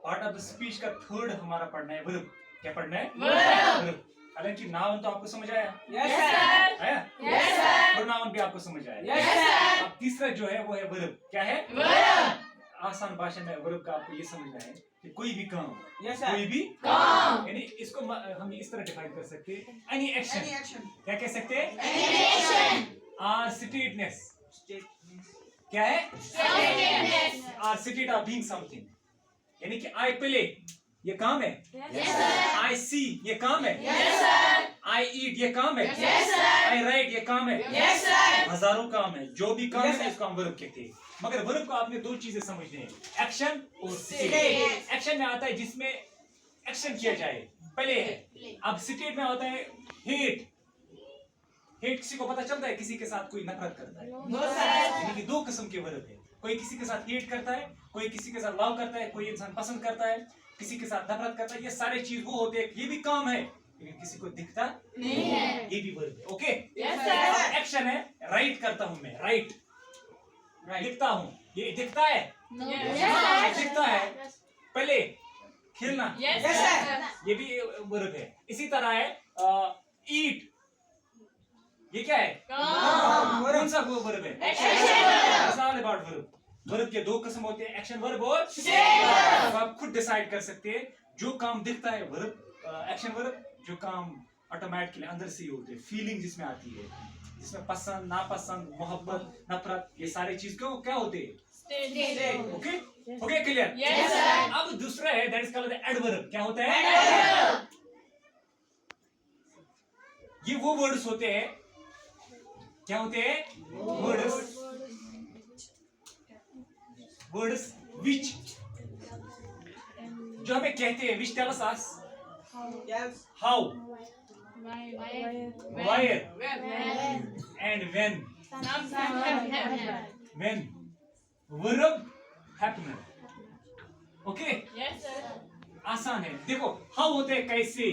Part of the speech का third हमारा पढ़ना है वर्ब। क्या पढ़ना है? वर्ब। हालांकि नाउन तो आपको समझ आया? Yes sir. आया? Yes sir. प्रोनाउन भी आपको समझ आया? Yes sir. अब तीसरा जो है वो है वर्ब। क्या है? वर्ब। आसान भाषा में वर्ब का आपको ये समझना है कि कोई भी काम, यस सर। कोई भी काम, यानी इसको हम इस तरह डिफाइन कर सकते हैं, एनी एक्शन। क्या कह सकते हैं? Any action. Or stateness. क्या है? Stateness. Or state of being something, यानी कि आई प्ले ये काम है। Yes sir. आई सी ये काम है। Yes sir. आई ईट ये काम है। Yes sir. आई राइट ये काम है। Yes sir. हजारों काम है, जो भी काम Yes, है इसको हम वर्ब कहते हैं। मगर वर्ब को आपने दो चीजें समझनी है, एक्शन और स्टेट। State। एक्शन में आता है जिसमें एक्शन किया जाए, पहले है। अब स्टेट में होता है हेट। हेट किसी को पता चलता है किसी के साथ कोई नफरत करता है? No sir. यानी कि दो किस्म के वर्ब है, कोई किसी के साथ हेट करता है, कोई किसी के साथ लव करता है, कोई इंसान पसंद करता है, किसी के साथ नफरत करता है। ये सारे चीज वो होते हैं, ये भी काम है लेकिन किसी को दिखता नहीं है, ये भी वर्ब है। Okay, yes sir. एक्शन है, राइट करता हूं मैं, राइट लिखता हूं, ये दिखता है? यस दिखता है। पहले खेलना, यस सर। ये भी वर्ब है। इसी तरह है ईट, ये क्या है? काम। कौन सा वर्ब है? Action. All about verb. Verb के दो किस्म होते हैं, एक्शन वर्ब और स्टेट वर्ब। तो आप खुद डिसाइड कर सकते हैं, जो काम दिखता है वर्ब, एक्शन वर्ब, जो काम ऑटोमेटिकली अंदर से ही होते हैं, फीलिंग जिसमें आती है, जिसमें पसंद नापसंद मोहब्बत नफरत, ये सारे चीज क्यों क्या होते हैं? State. Okay okay, clear? Yes sir. अब दूसरा है दैट इज कॉल्ड एडवर्ब। क्या होता है? एडवर्ब। ये वो वर्ड्स होते हैं, क्या होते हैं? वर्ड्स विच, जो हमें कहते हैं, which tells us how, where and when verb happener। Okay, yes sir. आसान है। देखो, हाउ होते हैं कैसे,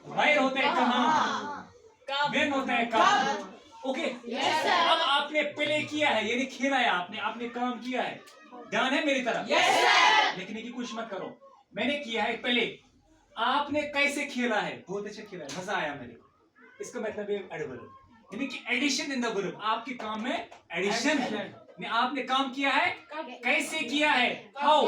where होते हैं कहाँ, कब। when होता है कब। Okay, yes sir. अब आपने प्ले किया है, यानी खेला है, आपने काम किया है, ध्यान है मेरी तरफ? Yes sir. लिखने की कोशिश मत करो। मैंने किया है प्ले, आपने कैसे खेला है? बहुत अच्छा खेला है, मजा आया मेरे को, इसका मतलब है एडवर्ब, यानी कि एडिशन इन द वर्ब। आपके काम में एडिशन है, आपने काम किया है, कैसे किया है, हाउ,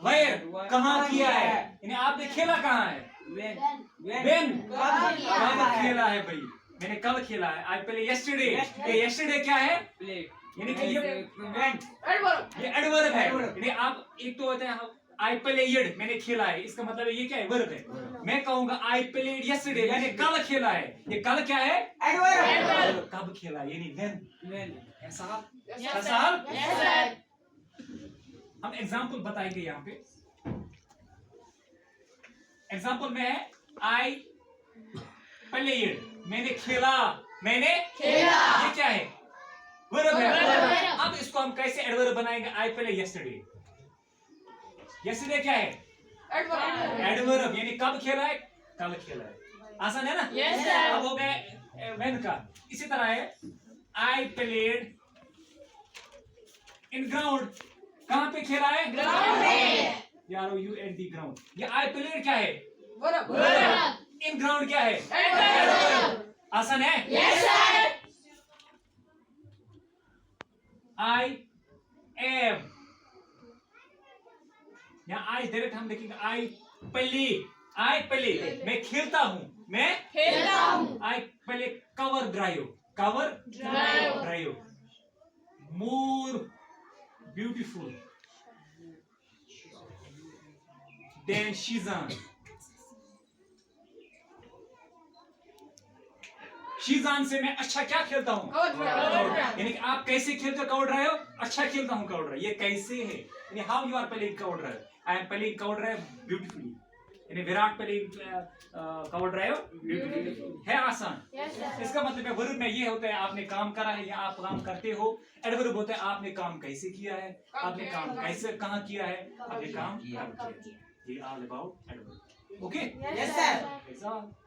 वेयर, कहाँ किया है, यानी आपने खेला कहाँ है, व्हेन, कब खेला है भाई, मैंने कल खेला है, आई प्ले यस्टरडे। यस्टरडे क्या है, यानी कि ये एडवर्ब है। यानी आप एक तो होता है आई प्लेड, मैंने खेला है, इसका मतलब है ये क्या है, वर्ब है। मैं कहूंगा आई प्लेड यस्टरडे, मैंने कल खेला है, ये कल क्या है, एडवर्ब। कब खेला, यानी व्हेन। ऐसा यस साल। सर। हम एग्जांपल बताएंगे यहाँ पे। एग्जांपल में है आई प्लेड, मैंने खेला, मैंने खेला, ये क्या है, वर्ब है। वर्ब है। अब इसको हम कैसे एडवर्ब बनाएंगे, आई प्ले यस्टरडे, यस्टरडे क्या है, एडवर्ब। एडवर्ब, यानी कब खेला है, कल खेला है। आसान है ना? Yes sir. अब हो गए व्हेन का। इसी तरह है आई प्लेड इन ग्राउंड, कहां पे खेला है, ग्राउंड में। यारो यू एट दी ग्राउंड। ये आई प्लेड क्या है, वर्ब। इन ग्राउंड क्या है, एडवर्ब। आसान है? Yes sir. आई एम, यहाँ आई डायरेक्ट हम देखेंगे, आई प्ले, मैं खेलता हूँ, मैं खेलता हूँ। I play cover drive, more beautiful then Sheezan. Sheezan से मैं अच्छा क्या खेलता हूँ, यानी कि आप कैसे खेलते हो कवर ड्राइव, अच्छा खेलता हूँ कवर ड्राइव, ये कैसे है, यानी how you are playing cover drive, I am playing cover drive beautifully, यानी Virat playing cover drive beautifully है। आसान। इसका मतलब है वर्ब में ये होता है आपने काम करा है या आप काम करते हो, एडवर्ब होता है आपने काम कैसे किया है, आपने काम कैसे कहाँ किया है, आपने काम कब किया। ये all about adverb. Okay, yes sir.